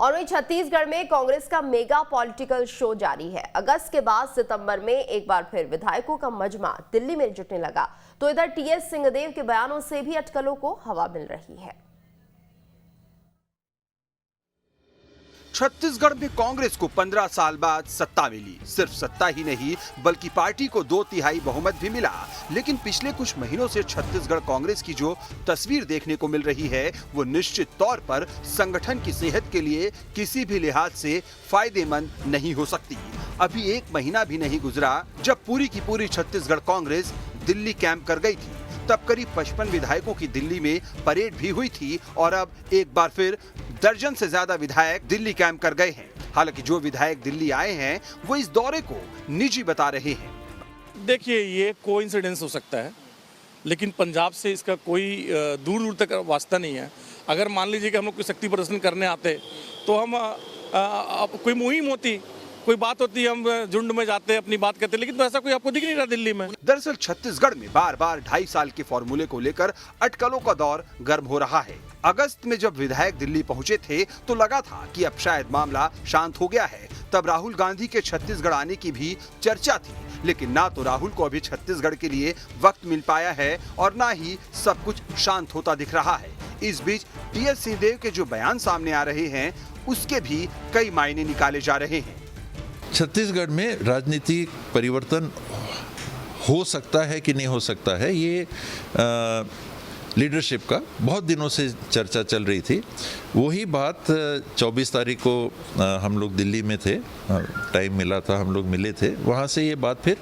और वहीं छत्तीसगढ़ में कांग्रेस का मेगा पॉलिटिकल शो जारी है। अगस्त के बाद सितंबर में एक बार फिर विधायकों का मजमा दिल्ली में जुटने लगा, तो इधर टीएस सिंहदेव के बयानों से भी अटकलों को हवा मिल रही है। छत्तीसगढ़ में कांग्रेस को 15 साल बाद सत्ता मिली। सिर्फ सत्ता ही नहीं बल्कि पार्टी को 2/3 बहुमत भी मिला। लेकिन पिछले कुछ महीनों से छत्तीसगढ़ कांग्रेस की जो तस्वीर देखने को मिल रही है वो निश्चित तौर पर संगठन की सेहत के लिए किसी भी लिहाज से फायदेमंद नहीं हो सकती। अभी एक महीना भी नहीं गुजरा जब पूरी की पूरी छत्तीसगढ़ कांग्रेस दिल्ली कैंप कर गई थी। तब करीब 55 विधायकों की दिल्ली में परेड भी हुई थी और अब एक बार फिर दर्जन से ज्यादा विधायक दिल्ली कैंप कर गए हैं। हालांकि जो विधायक दिल्ली आए हैं वो इस दौरे को निजी बता रहे हैं। देखिए, ये कोइंसिडेंस हो सकता है, लेकिन पंजाब से इसका कोई दूर दूर तक वास्ता नहीं है। अगर मान लीजिए कि हम लोग कोई शक्ति प्रदर्शन करने आते तो हम कोई मुहिम होती, कोई बात होती, हम झुंड में जाते अपनी बात करते, लेकिन तो ऐसा कोई आपको दिख नहीं रहा दिल्ली में। दरअसल छत्तीसगढ़ में बार बार 2.5 साल के फॉर्मूले को लेकर अटकलों का दौर गर्म हो रहा है। अगस्त में जब विधायक दिल्ली पहुंचे थे तो लगा था कि अब शायद मामला शांत हो गया है। तब राहुल गांधी के छत्तीसगढ़ आने की भी चर्चा थी, लेकिन ना तो राहुल को अभी छत्तीसगढ़ के लिए वक्त मिल पाया है और ना ही सब कुछ शांत होता दिख रहा है। इस बीच टीएस सिंहदेव के जो बयान सामने आ रहे हैं उसके भी कई मायने निकाले जा रहे हैं। छत्तीसगढ़ में राजनीतिक परिवर्तन हो सकता है कि नहीं हो सकता है, ये लीडरशिप का बहुत दिनों से चर्चा चल रही थी। वही बात 24 तारीख को हम लोग दिल्ली में थे, टाइम मिला था, हम लोग मिले थे। वहाँ से ये बात फिर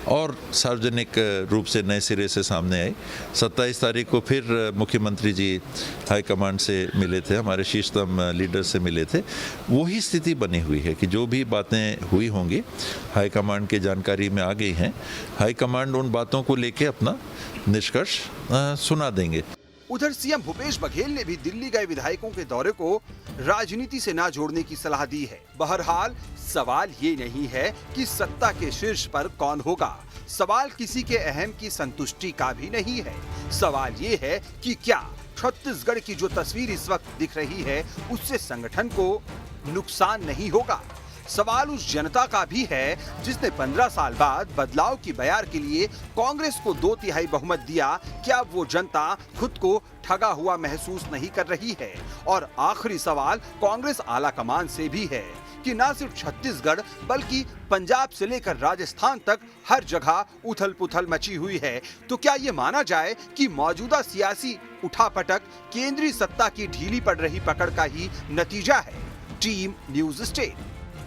और सार्वजनिक रूप से नए सिरे से सामने आई। 27 तारीख को फिर मुख्यमंत्री जी हाईकमांड से मिले थे, हमारे शीर्षतम लीडर से मिले थे। वही स्थिति बनी हुई है कि जो भी बातें हुई होंगी हाईकमांड के जानकारी में आ गई हैं। हाईकमांड उन बातों को लेके अपना निष्कर्ष सुना देंगे। उधर सीएम भूपेश बघेल ने भी दिल्ली गए विधायकों के दौरे को राजनीति से ना जोड़ने की सलाह दी है। बहरहाल सवाल ये नहीं है कि सत्ता के शीर्ष पर कौन होगा, सवाल किसी के अहम की संतुष्टि का भी नहीं है। सवाल ये है कि क्या छत्तीसगढ़ की जो तस्वीर इस वक्त दिख रही है उससे संगठन को नुकसान नहीं होगा। सवाल उस जनता का भी है जिसने 15 साल बाद बदलाव की बयार के लिए कांग्रेस को 2/3 बहुमत दिया। क्या वो जनता खुद को ठगा हुआ महसूस नहीं कर रही है? और आखिरी सवाल कांग्रेस आला कमान से भी है कि न सिर्फ छत्तीसगढ़ बल्कि पंजाब से लेकर राजस्थान तक हर जगह उथल पुथल मची हुई है। तो क्या ये माना जाए कि मौजूदा सियासी उठापटक केंद्रीय सत्ता की ढीली पड़ रही पकड़ का ही नतीजा है? Team news state.